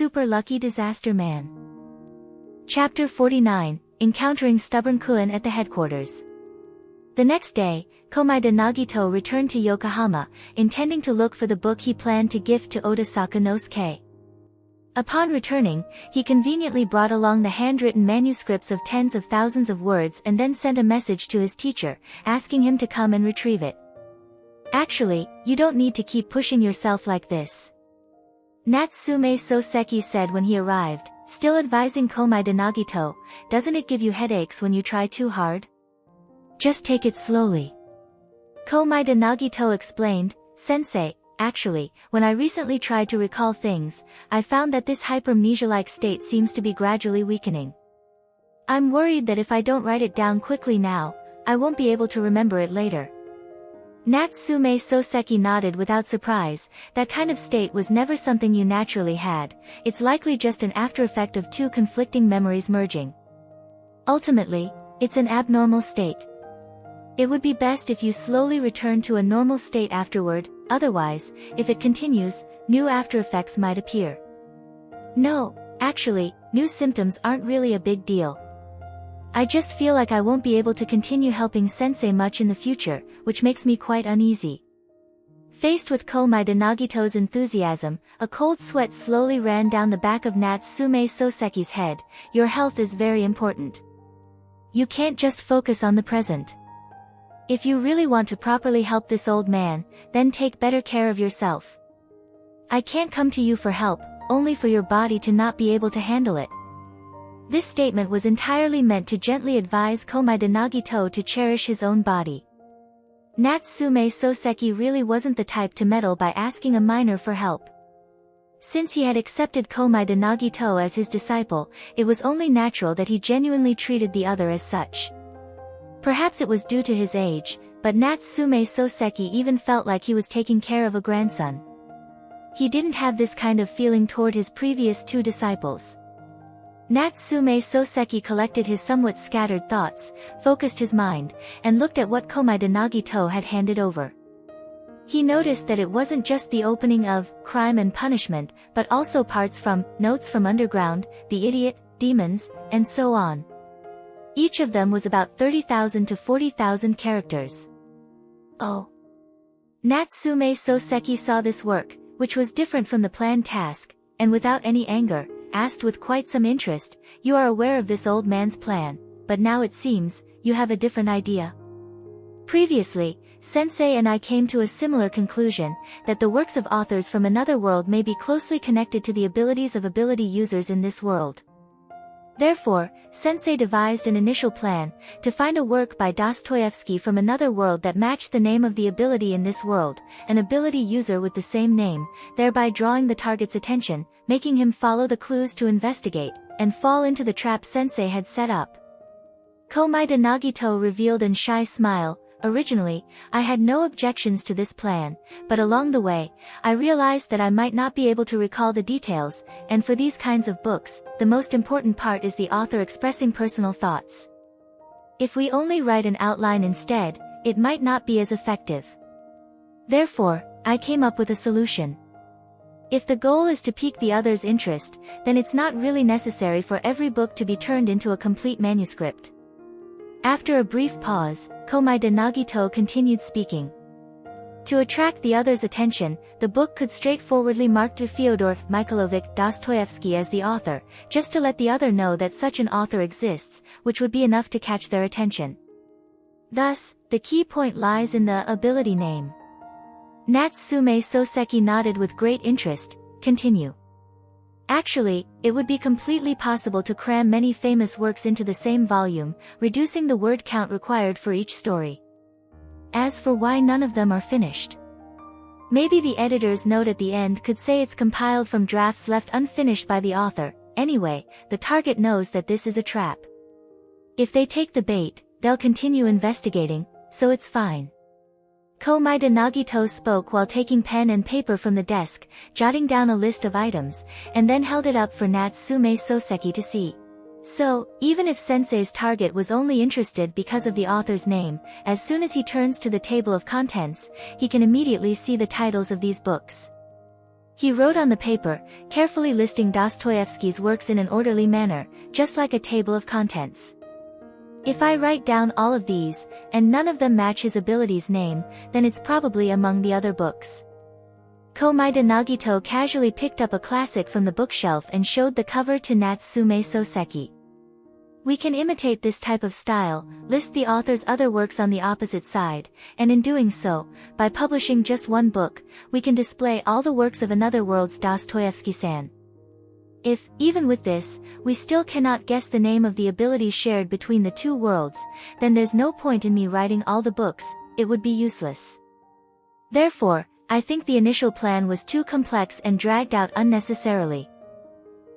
Super Lucky Disaster Man. Chapter 49, Encountering Stubborn Kuin at the headquarters. The next day, Komaeda Nagito returned to Yokohama, intending to look for the book he planned to gift to Oda Sakanosuke. Upon returning, he conveniently brought along the handwritten manuscripts of tens of thousands of words and then sent a message to his teacher, asking him to come and retrieve it. "Actually, you don't need to keep pushing yourself like this," Natsume Soseki said when he arrived, still advising Komaeda Nagito. "Doesn't it give you headaches when you try too hard? Just take it slowly." Komaeda Nagito explained, "Sensei, actually, when I recently tried to recall things, I found that this hypermnesia-like state seems to be gradually weakening. I'm worried that if I don't write it down quickly now, I won't be able to remember it later." Natsume Soseki nodded without surprise. That kind of state was never something you naturally had. It's likely just an aftereffect of two conflicting memories merging. Ultimately, it's an abnormal state. It would be best if you slowly return to a normal state afterward, otherwise, if it continues, new aftereffects might appear. "No, actually, new symptoms aren't really a big deal. I just feel like I won't be able to continue helping Sensei much in the future, which makes me quite uneasy." Faced with Komaeda Nagito's enthusiasm, a cold sweat slowly ran down the back of Natsume Soseki's head. "Your health is very important. You can't just focus on the present. If you really want to properly help this old man, then take better care of yourself. I can't come to you for help, only for your body to not be able to handle it." This statement was entirely meant to gently advise Komaeda Nagito to cherish his own body. Natsume Soseki really wasn't the type to meddle by asking a minor for help. Since he had accepted Komaeda Nagito as his disciple, it was only natural that he genuinely treated the other as such. Perhaps it was due to his age, but Natsume Soseki even felt like he was taking care of a grandson. He didn't have this kind of feeling toward his previous two disciples. Natsume Soseki collected his somewhat scattered thoughts, focused his mind, and looked at what Komaeda Nagito had handed over. He noticed that it wasn't just the opening of Crime and Punishment, but also parts from Notes from Underground, The Idiot, Demons, and so on. Each of them was about 30,000 to 40,000 characters. Oh. Natsume Soseki saw this work, which was different from the planned task, and without any anger, asked with quite some interest, "You are aware of this old man's plan, but now it seems, you have a different idea." Previously, Sensei and I came to a similar conclusion, that the works of authors from another world may be closely connected to the abilities of ability users in this world. Therefore, Sensei devised an initial plan, to find a work by Dostoevsky from another world that matched the name of the ability in this world, an ability user with the same name, thereby drawing the target's attention, making him follow the clues to investigate, and fall into the trap Sensei had set up. Komaeda Nagito revealed a shy smile. "Originally, I had no objections to this plan, but along the way, I realized that I might not be able to recall the details, and for these kinds of books, the most important part is the author expressing personal thoughts. If we only write an outline instead, it might not be as effective. Therefore, I came up with a solution. If the goal is to pique the other's interest, then it's not really necessary for every book to be turned into a complete manuscript." After a brief pause, Komaeda Nagito continued speaking. To attract the other's attention, the book could straightforwardly mark to Fyodor Mikhailovich Dostoevsky as the author, just to let the other know that such an author exists, which would be enough to catch their attention. Thus, the key point lies in the ability name. Natsume Soseki nodded with great interest. "Continue." Actually, it would be completely possible to cram many famous works into the same volume, reducing the word count required for each story. As for why none of them are finished, maybe the editor's note at the end could say it's compiled from drafts left unfinished by the author. Anyway, the target knows that this is a trap. If they take the bait, they'll continue investigating, so it's fine. Komaeda Nagito spoke while taking pen and paper from the desk, jotting down a list of items, and then held it up for Natsume Soseki to see. So, even if Sensei's target was only interested because of the author's name, as soon as he turns to the table of contents, he can immediately see the titles of these books. He wrote on the paper, carefully listing Dostoevsky's works in an orderly manner, just like a table of contents. If I write down all of these, and none of them match his ability's name, then it's probably among the other books. Komaeda Nagito casually picked up a classic from the bookshelf and showed the cover to Natsume Soseki. We can imitate this type of style, list the author's other works on the opposite side, and in doing so, by publishing just one book, we can display all the works of another world's Dostoevsky-san. If, even with this, we still cannot guess the name of the ability shared between the two worlds, then there's no point in me writing all the books, it would be useless. Therefore, I think the initial plan was too complex and dragged out unnecessarily.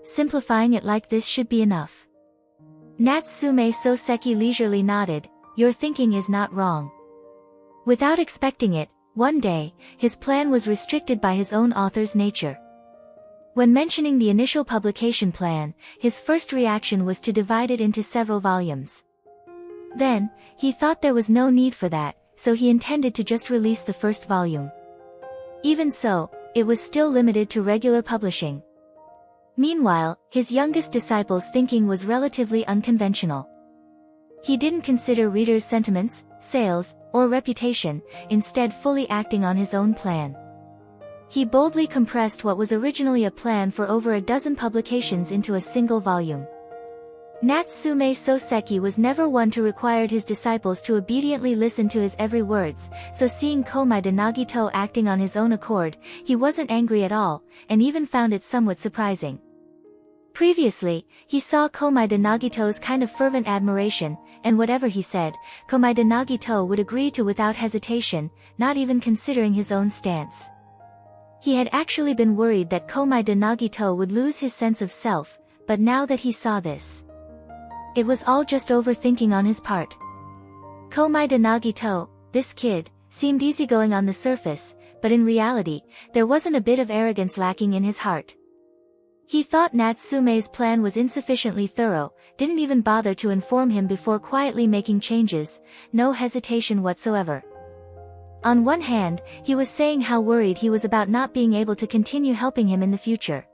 Simplifying it like this should be enough. Natsume Soseki leisurely nodded, your thinking is not wrong. Without expecting it, one day, his plan was restricted by his own author's nature. When mentioning the initial publication plan, his first reaction was to divide it into several volumes. Then, he thought there was no need for that, so he intended to just release the first volume. Even so, it was still limited to regular publishing. Meanwhile, his youngest disciple's thinking was relatively unconventional. He didn't consider readers' sentiments, sales, or reputation, instead fully acting on his own plan. He boldly compressed what was originally a plan for over a dozen publications into a single volume. Natsume Soseki was never one to require his disciples to obediently listen to his every words, so seeing Komaeda Nagito acting on his own accord, he wasn't angry at all, and even found it somewhat surprising. Previously, he saw Komaeda Nagito's kind of fervent admiration, and whatever he said, Komaeda Nagito would agree to without hesitation, not even considering his own stance. He had actually been worried that Komaeda Nagito would lose his sense of self, but now that he saw this, it was all just overthinking on his part. Komaeda Nagito, this kid, seemed easygoing on the surface, but in reality, there wasn't a bit of arrogance lacking in his heart. He thought Natsume's plan was insufficiently thorough, didn't even bother to inform him before quietly making changes, no hesitation whatsoever. On one hand, he was saying how worried he was about not being able to continue helping him in the future.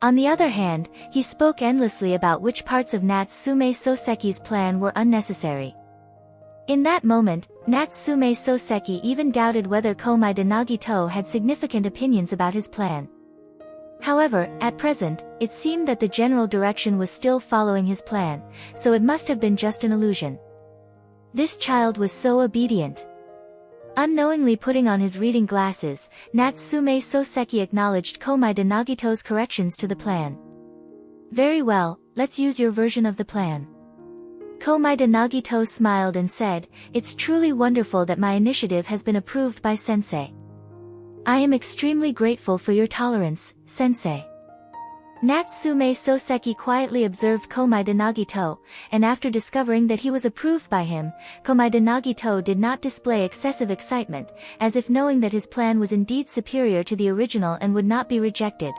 On the other hand, he spoke endlessly about which parts of Natsume Soseki's plan were unnecessary. In that moment, Natsume Soseki even doubted whether Komaeda Nagito had significant opinions about his plan. However, at present, it seemed that the general direction was still following his plan, so it must have been just an illusion. This child was so obedient. Unknowingly putting on his reading glasses, Natsume Soseki acknowledged Komaeda Nagito's corrections to the plan. Very well, let's use your version of the plan. Komaeda Nagito smiled and said, it's truly wonderful that my initiative has been approved by Sensei. I am extremely grateful for your tolerance, Sensei. Natsume Soseki quietly observed Komaeda Nagito, and after discovering that he was approved by him, Komaeda Nagito did not display excessive excitement, as if knowing that his plan was indeed superior to the original and would not be rejected.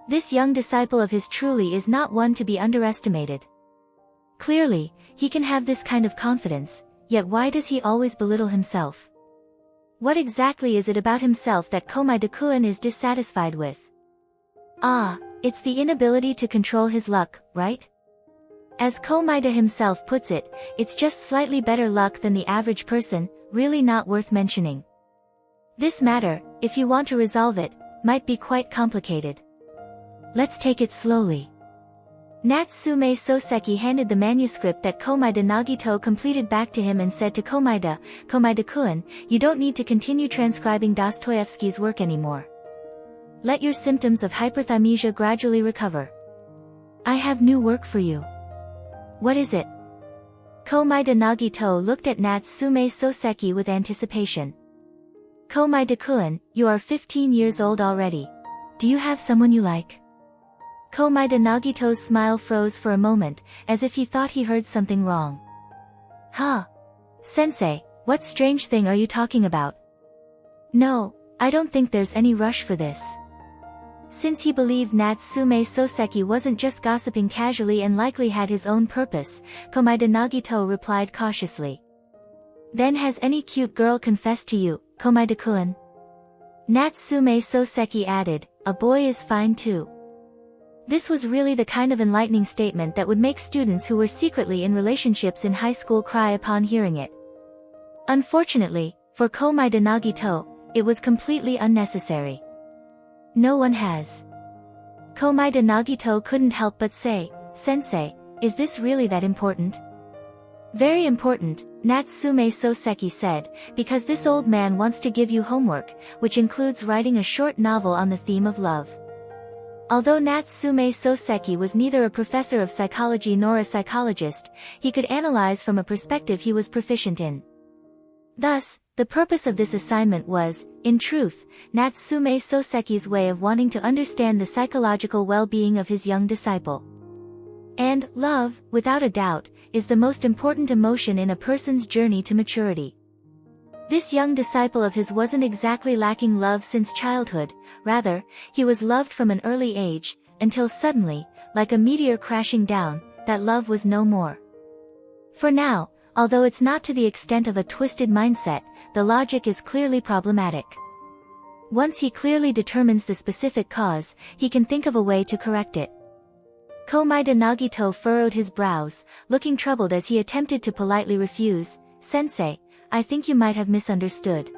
This young disciple of his truly is not one to be underestimated. Clearly, he can have this kind of confidence, yet why does he always belittle himself? What exactly is it about himself that Komaeda-kun is dissatisfied with? Ah, it's the inability to control his luck, right? As Komaeda himself puts it, it's just slightly better luck than the average person, really not worth mentioning. This matter, if you want to resolve it, might be quite complicated. Let's take it slowly. Natsume Soseki handed the manuscript that Komaeda Nagito completed back to him and said to Komaeda-kun, you don't need to continue transcribing Dostoevsky's work anymore. Let your symptoms of hyperthymesia gradually recover. I have new work for you. What is it? Komaeda Nagito looked at Natsume Soseki with anticipation. Komaeda-kun, you are 15 years old already. Do you have someone you like? Komaeda Nagito's smile froze for a moment, as if he thought he heard something wrong. Huh? Sensei, what strange thing are you talking about? No, I don't think there's any rush for this. Since he believed Natsume Soseki wasn't just gossiping casually and likely had his own purpose, Komaeda Nagito replied cautiously. Then has any cute girl confessed to you, Komaeda-kun? Natsume Soseki added, "A boy is fine too." This was really the kind of enlightening statement that would make students who were secretly in relationships in high school cry upon hearing it. Unfortunately, for Komai de Nagito, it was completely unnecessary. No one has. Komai de Nagito couldn't help but say, "Sensei, is this really that important?" "Very important," Natsume Soseki said, "because this old man wants to give you homework, which includes writing a short novel on the theme of love." Although Natsume Soseki was neither a professor of psychology nor a psychologist, he could analyze from a perspective he was proficient in. Thus, the purpose of this assignment was, in truth, Natsume Soseki's way of wanting to understand the psychological well-being of his young disciple. And love, without a doubt, is the most important emotion in a person's journey to maturity. This young disciple of his wasn't exactly lacking love since childhood, rather, he was loved from an early age, until suddenly, like a meteor crashing down, that love was no more. For now, although it's not to the extent of a twisted mindset, the logic is clearly problematic. Once he clearly determines the specific cause, he can think of a way to correct it. Komai de Nagito furrowed his brows, looking troubled as he attempted to politely refuse, "Sensei, I think you might have misunderstood.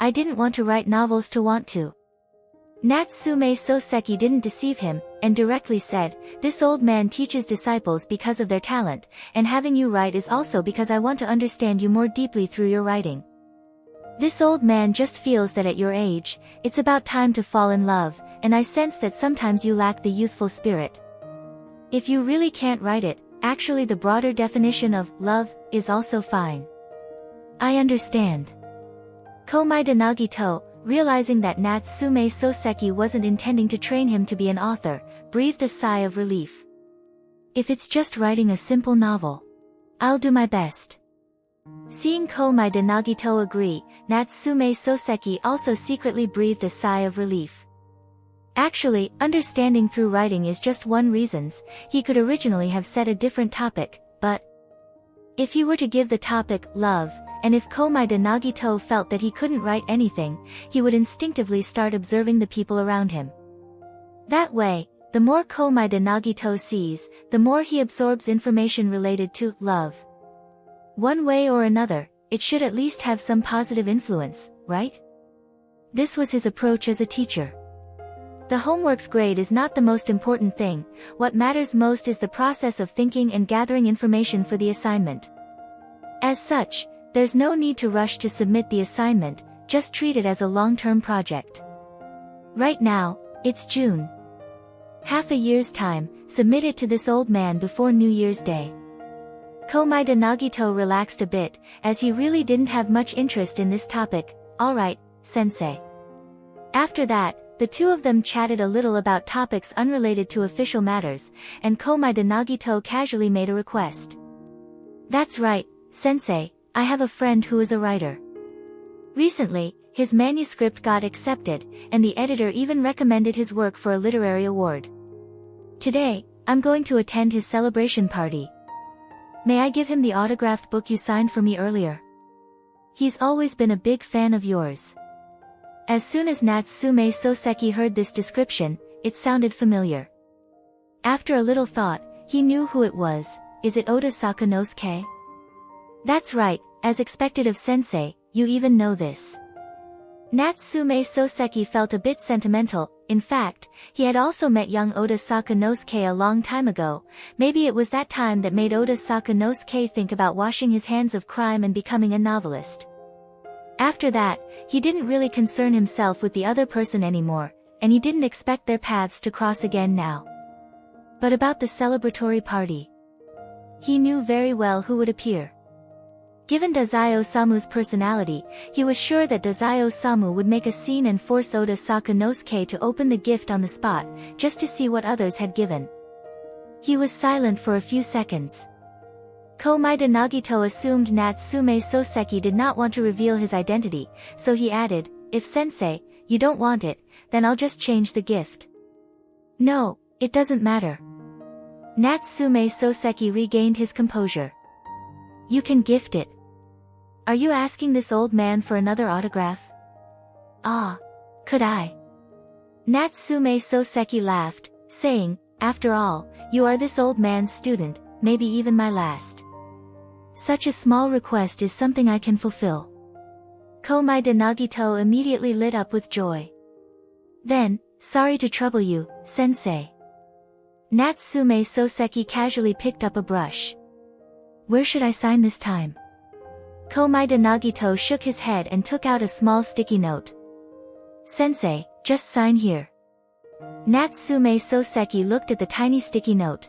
I didn't want to write novels to want to." Natsume Soseki didn't deceive him, and directly said, "This old man teaches disciples because of their talent, and having you write is also because I want to understand you more deeply through your writing. This old man just feels that at your age, it's about time to fall in love, and I sense that sometimes you lack the youthful spirit. If you really can't write it, actually the broader definition of love is also fine." "I understand." Komai de Nagito, realizing that Natsume Soseki wasn't intending to train him to be an author, breathed a sigh of relief. "If it's just writing a simple novel, I'll do my best." Seeing Komai de Nagito agree, Natsume Soseki also secretly breathed a sigh of relief. Actually, understanding through writing is just one reason. He could originally have said a different topic, but if he were to give the topic love, and if Komai de Nagito felt that he couldn't write anything, he would instinctively start observing the people around him. That way, the more Komai de Nagito sees, the more he absorbs information related to love. One way or another, it should at least have some positive influence, right? This was his approach as a teacher. The homework's grade is not the most important thing, what matters most is the process of thinking and gathering information for the assignment. As such, there's no need to rush to submit the assignment, just treat it as a long-term project. Right now, it's June. Half a year's time, submit it to this old man before New Year's Day. Komai de Nagito relaxed a bit, as he really didn't have much interest in this topic. "Alright, sensei." After that, the two of them chatted a little about topics unrelated to official matters, and Komai de Nagito casually made a request. "That's right, sensei, I have a friend who is a writer. Recently, his manuscript got accepted, and the editor even recommended his work for a literary award. Today, I'm going to attend his celebration party. May I give him the autographed book you signed for me earlier? He's always been a big fan of yours." As soon as Natsume Soseki heard this description, it sounded familiar. After a little thought, he knew who it was. "Is it Oda Sakanosuke?" "That's right, as expected of sensei, you even know this." Natsume Soseki felt a bit sentimental. In fact, he had also met young Oda Sakanosuke a long time ago. Maybe it was that time that made Oda Sakanosuke think about washing his hands of crime and becoming a novelist. After that, he didn't really concern himself with the other person anymore, and he didn't expect their paths to cross again now. But about the celebratory party, he knew very well who would appear. Given Dazai Osamu's personality, he was sure that Dazai Osamu would make a scene and force Oda Sakanosuke to open the gift on the spot, just to see what others had given. He was silent for a few seconds. Komai de Nagito assumed Natsume Soseki did not want to reveal his identity, so he added, "If sensei, you don't want it, then I'll just change the gift." "No, it doesn't matter." Natsume Soseki regained his composure. "You can gift it. Are you asking this old man for another autograph?" "Ah. Could I? Natsume Soseki laughed, saying, after all, you are this old man's student, maybe even my last. Such a small request is something I can fulfill. Komai de Nagito immediately lit up with joy. Then, sorry to trouble you, sensei. Natsume Soseki casually picked up a brush. Where should I sign this time? Komai de Nagito shook his head and took out a small sticky note. Sensei, just sign here. Natsume Soseki looked at the tiny sticky note.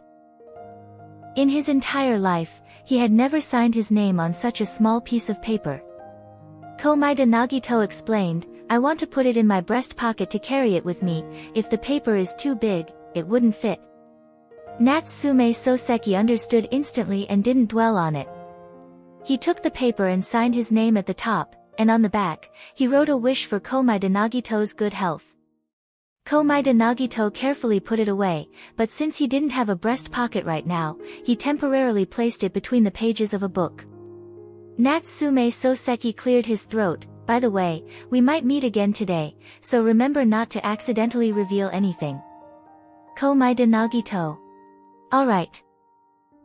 In his entire life, he had never signed his name on such a small piece of paper. Komai de Nagito explained, I want to put it in my breast pocket to carry it with me. If the paper is too big, it wouldn't fit. Natsume Soseki understood instantly and didn't dwell on it. He took the paper and signed his name at the top, and on the back, he wrote a wish for Komai de Nagito's good health. Komai de Nagito carefully put it away, but since he didn't have a breast pocket right now, he temporarily placed it between the pages of a book. Natsume Soseki cleared his throat. By the way, we might meet again today, so remember not to accidentally reveal anything. Komai de Nagito. Alright.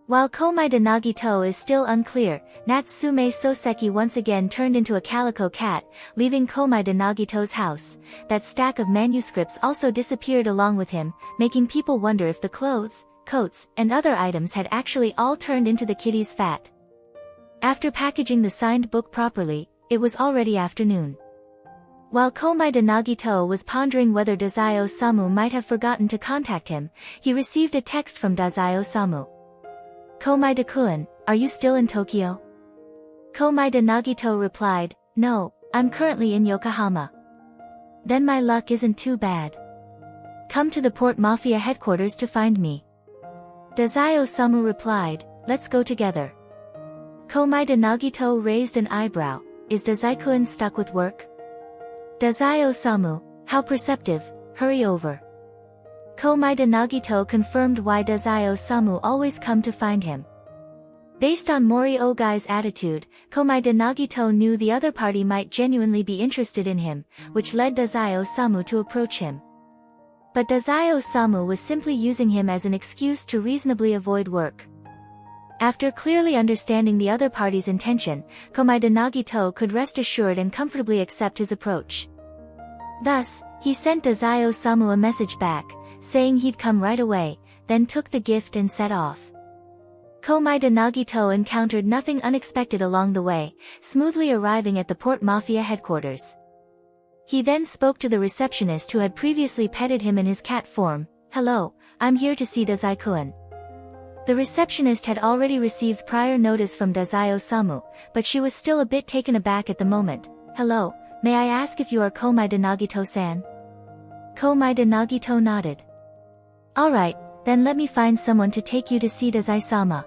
While Komai de Nagito is still unclear, Natsume Soseki once again turned into a calico cat, leaving Komai de Nagito's house. That stack of manuscripts also disappeared along with him, making people wonder if the clothes, coats, and other items had actually all turned into the kitty's fat. After packaging the signed book properly, it was already afternoon. While Komai de Nagito was pondering whether Dazai Osamu might have forgotten to contact him, he received a text from Dazai Osamu. Komai de-kun, are you still in Tokyo? Komai de Nagito replied, no, I'm currently in Yokohama. Then my luck isn't too bad. Come to the Port Mafia headquarters to find me. Dazai Osamu replied, let's go together. Komai de Nagito raised an eyebrow, is Dazai-kun stuck with work? Dazai Osamu, how perceptive, hurry over. Komai de Nagito confirmed why Dazai Osamu always come to find him. Based on Mori Ogai's attitude, Komai de Nagito knew the other party might genuinely be interested in him, which led Dazai Osamu to approach him. But Dazai Osamu was simply using him as an excuse to reasonably avoid work. After clearly understanding the other party's intention, Komai de Nagito could rest assured and comfortably accept his approach. Thus, he sent Dazai Osamu a message back, saying he'd come right away, then took the gift and set off. Komai de Nagito encountered nothing unexpected along the way, smoothly arriving at the Port Mafia headquarters. He then spoke to the receptionist who had previously petted him in his cat form. Hello, I'm here to see Dazai-kun. The receptionist had already received prior notice from Dazai Osamu, but she was still a bit taken aback at the moment. Hello, may I ask if you are Komai de Nagito-san? Komai de Nagito nodded. Alright, then let me find someone to take you to see Dazai-sama.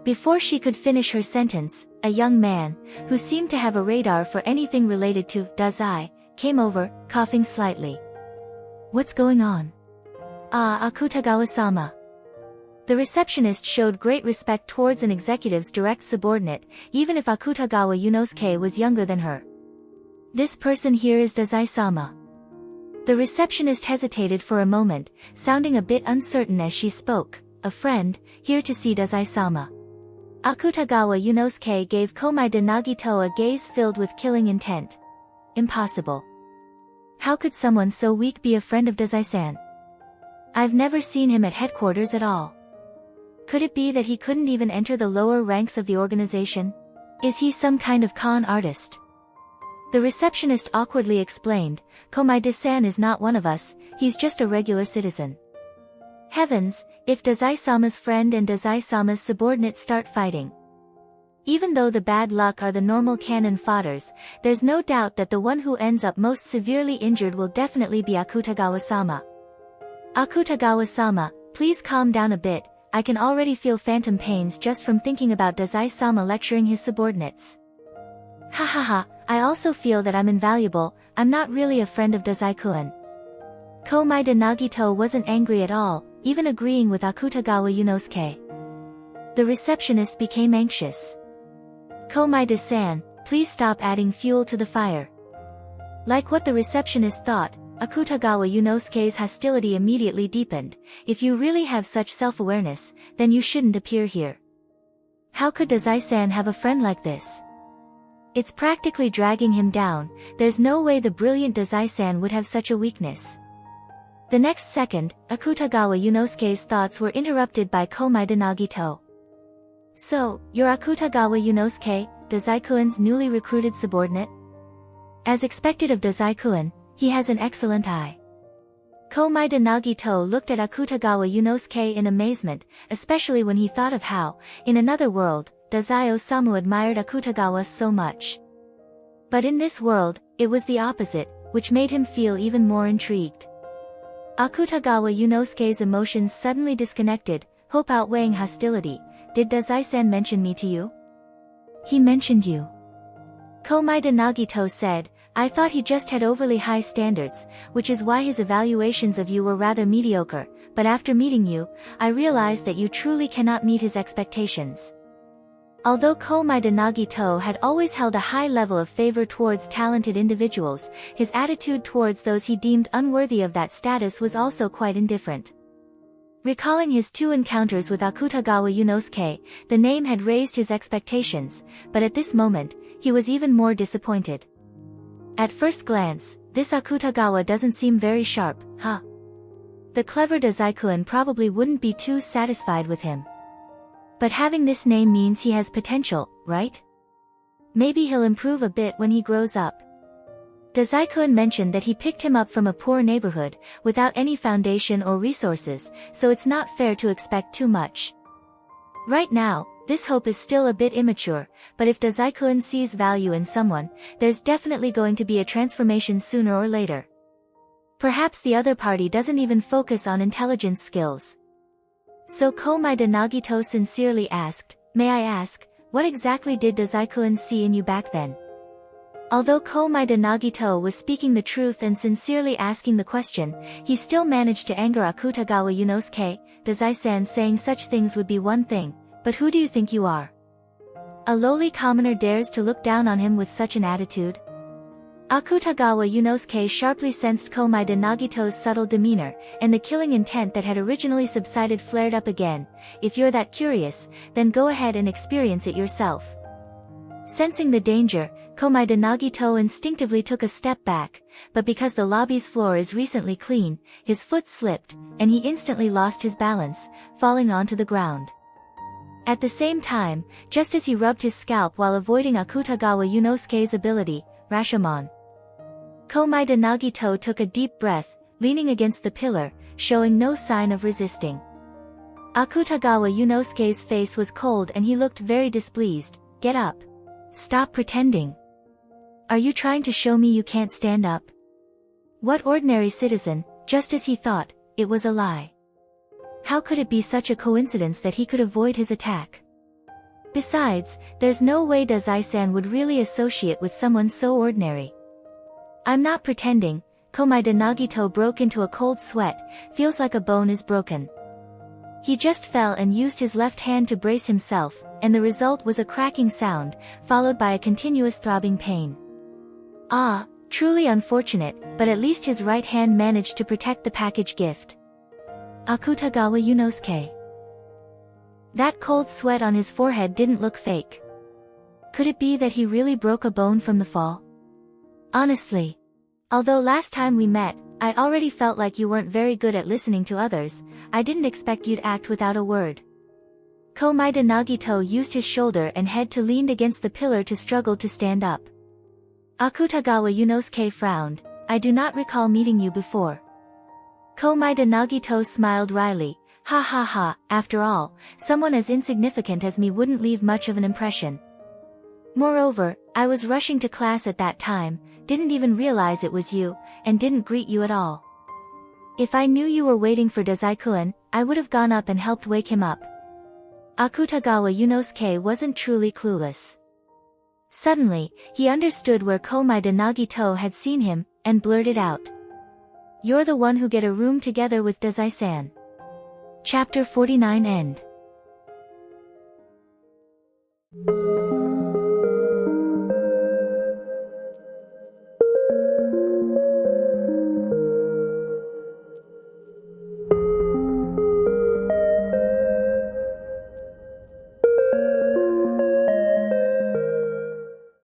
Before she could finish her sentence, a young man, who seemed to have a radar for anything related to Dazai, came over, coughing slightly. What's going on? Ah, Akutagawa-sama. The receptionist showed great respect towards an executive's direct subordinate, even if Akutagawa Yunosuke was younger than her. This person here is Dazai-sama. The receptionist hesitated for a moment, sounding a bit uncertain as she spoke. A friend, here to see Dazai-sama. Akutagawa Yunosuke gave Komai de Nagito a gaze filled with killing intent. Impossible. How could someone so weak be a friend of Dazai-san? I've never seen him at headquarters at all. Could it be that he couldn't even enter the lower ranks of the organization? Is he some kind of con artist? The receptionist awkwardly explained, Komai-de-san is not one of us, he's just a regular citizen. Heavens, if Dazai-sama's friend and Dazai-sama's subordinate start fighting. Even though the bad luck are the normal cannon fodders, there's no doubt that the one who ends up most severely injured will definitely be Akutagawa-sama. Akutagawa-sama, please calm down a bit, I can already feel phantom pains just from thinking about Dazai-sama lecturing his subordinates. Ha ha ha, I also feel that I'm invaluable, I'm not really a friend of Dazai-kun. Komai de Nagito wasn't angry at all, even agreeing with Akutagawa Yunosuke. The receptionist became anxious. Komai-de-san, please stop adding fuel to the fire. Like what the receptionist thought, Akutagawa Yunosuke's hostility immediately deepened. If you really have such self-awareness, then you shouldn't appear here. How could Dazai-san have a friend like this? It's practically dragging him down. There's no way the brilliant Dazai-san would have such a weakness. The next second, Akutagawa Yunosuke's thoughts were interrupted by Komaeda Nagito. So, you're Akutagawa Yunosuke, Dazai-kun's newly recruited subordinate? As expected of Dazai-kun, he has an excellent eye. Komaeda Nagito looked at Akutagawa Yunosuke in amazement, especially when he thought of how, in another world, Dazai-osamu admired Akutagawa so much. But in this world, it was the opposite, which made him feel even more intrigued. Akutagawa Yunosuke's emotions suddenly disconnected, hope outweighing hostility. Did Dazai-san mention me to you? He mentioned you. Komaeda Nagito said, I thought he just had overly high standards, which is why his evaluations of you were rather mediocre, but after meeting you, I realized that you truly cannot meet his expectations. Although Komaeda Nagito had always held a high level of favor towards talented individuals, his attitude towards those he deemed unworthy of that status was also quite indifferent. Recalling his 2 encounters with Akutagawa Yunosuke, the name had raised his expectations, but at this moment, he was even more disappointed. At first glance, this Akutagawa doesn't seem very sharp, huh? The clever Dazai-kun probably wouldn't be too satisfied with him. But having this name means he has potential, right? Maybe he'll improve a bit when he grows up. Dazai-kun mentioned that he picked him up from a poor neighborhood, without any foundation or resources, so it's not fair to expect too much. Right now, this hope is still a bit immature, but if Dazai-kun sees value in someone, there's definitely going to be a transformation sooner or later. Perhaps the other party doesn't even focus on intelligence skills. So Komaeda Nagito sincerely asked, may I ask, what exactly did Dazai-kun see in you back then? Although Komaeda Nagito was speaking the truth and sincerely asking the question, he still managed to anger Akutagawa Yunosuke. Dazai-san saying such things would be one thing, but who do you think you are? A lowly commoner dares to look down on him with such an attitude? Akutagawa Yunosuke sharply sensed Komaeda Nagito's subtle demeanor, and the killing intent that had originally subsided flared up again. If you're that curious, then go ahead and experience it yourself. Sensing the danger, Komaeda Nagito instinctively took a step back, but because the lobby's floor is recently clean, his foot slipped, and he instantly lost his balance, falling onto the ground. At the same time, just as he rubbed his scalp while avoiding Akutagawa Yunosuke's ability, Rashomon. Komaeda Nagito took a deep breath, leaning against the pillar, showing no sign of resisting. Akutagawa Yunosuke's face was cold and he looked very displeased. Get up. Stop pretending. Are you trying to show me you can't stand up? What ordinary citizen, just as he thought, it was a lie. How could it be such a coincidence that he could avoid his attack? Besides, there's no way Dazai-san would really associate with someone so ordinary. I'm not pretending. Komaeda Nagito broke into a cold sweat, feels like a bone is broken. He just fell and used his left hand to brace himself, and the result was a cracking sound, followed by a continuous throbbing pain. Ah, truly unfortunate, but at least his right hand managed to protect the package gift. Akutagawa Yunosuke. That cold sweat on his forehead didn't look fake. Could it be that he really broke a bone from the fall? Honestly. Although last time we met, I already felt like you weren't very good at listening to others, I didn't expect you'd act without a word. Komaeda Nagito used his shoulder and head to lean against the pillar to struggle to stand up. Akutagawa Yunosuke frowned. I do not recall meeting you before. Komaeda Nagito smiled wryly. Ha ha ha, after all, someone as insignificant as me wouldn't leave much of an impression. Moreover, I was rushing to class at that time, didn't even realize it was you, and didn't greet you at all. If I knew you were waiting for Dazai-kun, I would have gone up and helped wake him up. Akutagawa Yunosuke wasn't truly clueless. Suddenly, he understood where Komaeda Nagito had seen him, and blurted out. You're the one who get a room together with Dazai-san. Chapter 49 End.